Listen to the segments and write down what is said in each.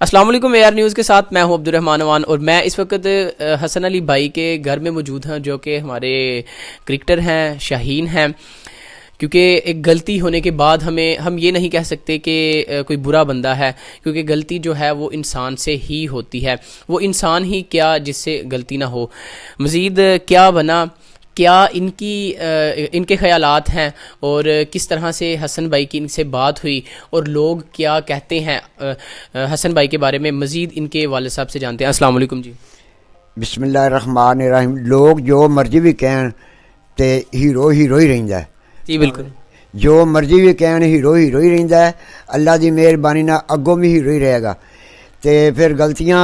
अस्सलाम वालेकुम AR news के साथ मैं हूं अब्दुर्रहमान अवान और मैं इस वक्त हसन अली भाई के घर में मौजूद हैं जो कि हमारे क्रिकेटर हैं, शाहीन हैं। क्योंकि एक गलती होने के बाद हम ये नहीं कह सकते कि कोई बुरा बंदा है, क्योंकि गलती जो है वो इंसान से ही होती है। वो इंसान ही क्या जिससे गलती ना हो। मज़ीद क्या बना, क्या इनके ख़यालात हैं और किस तरह से हसन भाई की इनसे बात हुई और लोग क्या कहते हैं हसन भाई के बारे में, मज़ीद इनके वालिद साहब से जानते हैं। अस्सलाम वालेकुम जी। बिस्मिल्लाहिर्रहमानिर्रहीम। लोग जो मर्जी भी कहन ते हीरो हीरो ही रहिंदा है। जी बिल्कुल। जो मर्जी भी कहन हीरो हीरो ही रहिंदा है। अल्लाह की मेहरबानी नाल अगों भी हीरो ही रहेगा। तो फिर गलतियां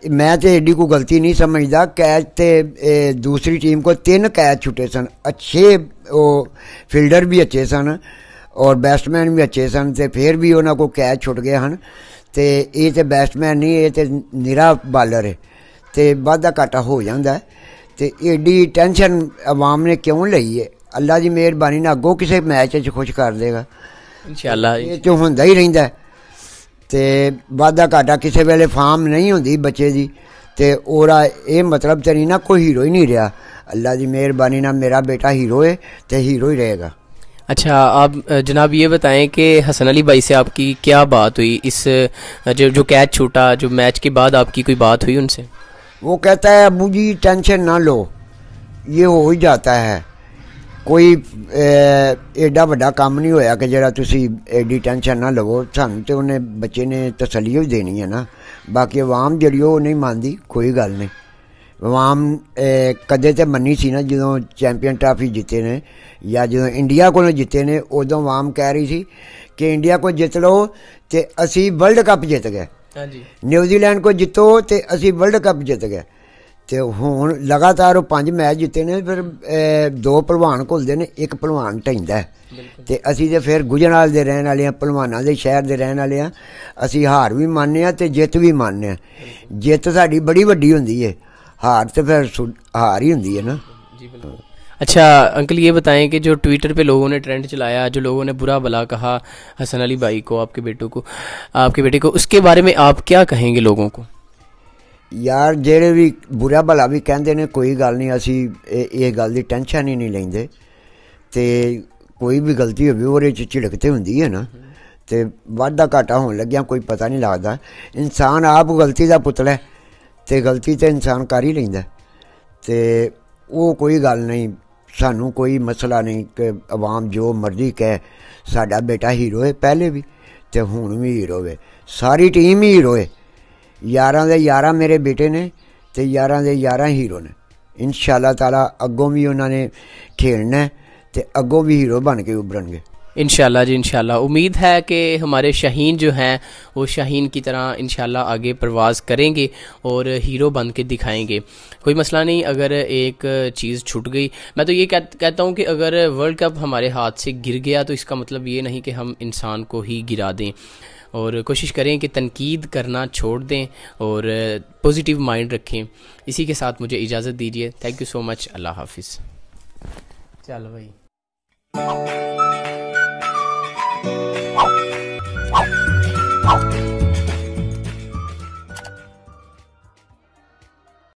मैं तो एडी कोई गलती नहीं समझदा। कैच तो दूसरी टीम को 3 कैच छुटे सन, अच्छे वो फील्डर भी अच्छे सन और बैट्समैन भी अच्छे सन, तो फिर भी उन्होंने को कैच छुट गए हैं। तो ये तो बैट्समैन नहीं, ये तो निरा बालर है, तो वाधा घाटा हो जाता है। तो एडी टेंशन अवाम ने क्यों लई है? अल्लाह की मेहरबानी नाल अगों किसी मैच खुश कर देगा इंशाअल्लाह। ये तो होंदा ही रहिंदा है। तो वाधा घाटा किसी वेले फार्म नहीं होंदी बच्चे की, तो ओरा ये मतलब तो नहीं ना कोई हीरो ही नहीं रहा। अल्लाह की मेहरबानी नाल मेरा बेटा हीरो है तो हीरो ही रहेगा। अच्छा, आप जनाब ये बताएं कि हसन अली भाई से आपकी क्या बात हुई? इस जो कैच छूटा, जो मैच के बाद आपकी कोई बात हुई उनसे? वो कहता है अबू जी टेंशन ना लो, ये हो ही जाता है, कोई एडा वड्डा काम नहीं होया कि जरा तुसी एडी टेंशन ना लवो। सानू तो उन्हें बच्चे ने तसल्ली ही देनी है ना। बाकी अवाम जी नहीं मानती, कोई गल नहीं। अवाम कदे तो मनी सी ना जो चैंपियन ट्राफी जिते ने या जो इंडिया को जिते ने, उदों अवाम कह रही थी कि इंडिया को जित लो तो असी वर्ल्ड कप जित गए, न्यूजीलैंड को जितो तो असी वर्ल्ड कप जित गए। तो हुण लगातार वो 5 मैच जिते ने, फिर 2 भलवान घुलते हैं, 1 भलवान ढहिंदा है। तो असी तो फिर गुजरात के रहने वाले हैं, भलवानों के शहर के रहने वाले हैं। असी हार भी मानने तो जित भी मानने। जित साडी बड़ी वड्डी हुंदी है, हार तो फिर हार ही हुंदी है ना। अच्छा अंकल, ये बताएं कि जो ट्विटर पे लोगों ने ट्रेंड चलाया, जो लोगों ने बुरा भला कहा हसन अली भाई को, आपके बेटे को, उसके बारे में आप क्या कहेंगे लोगों को? यार जेड़े भी बुरा भला भी कहते हैं, कोई गल नहीं, असी ये गल की टेंशन ही नहीं लेंदे। तो कोई भी गलती हो झिड़क तो होंदी है ना। तो वाधा घाटा होने लग्या कोई पता नहीं लगता। इंसान आप गलती का पुतला है, तो गलती तो इंसान कर ही लेंदा। तो वो कोई गल नहीं, सानू कोई मसला नहीं कि अवाम जो मर्जी कहे। साडा बेटा हीरो है पहले भी, तो हुण भी हीरो है, सारी टीम ही हीरो है। 11 दे 11 मेरे बेटे ने, तो 11 दे 11 हीरो ने। इंशाअल्लाह ताला अगों भी उन्होंने खेलना है, तो अगों भी हीरो बन के उभरनगे इंशाअल्लाह जी। इंशाअल्लाह उम्मीद है कि हमारे शाहीन जो हैं वो शाहीन की तरह इंशाअल्लाह आगे प्रवास करेंगे और हीरो बन के दिखाएंगे। कोई मसला नहीं अगर एक चीज़ छूट गई। मैं तो ये कहता हूँ कि अगर वर्ल्ड कप हमारे हाथ से गिर गया तो इसका मतलब ये नहीं कि हम इंसान को ही गिरा दें, और कोशिश करें कि तनकीद करना छोड़ दें और पॉजिटिव माइंड रखें। इसी के साथ मुझे इजाज़त दीजिए। Thank you so much. Allah हाफिज़। चलो भाई।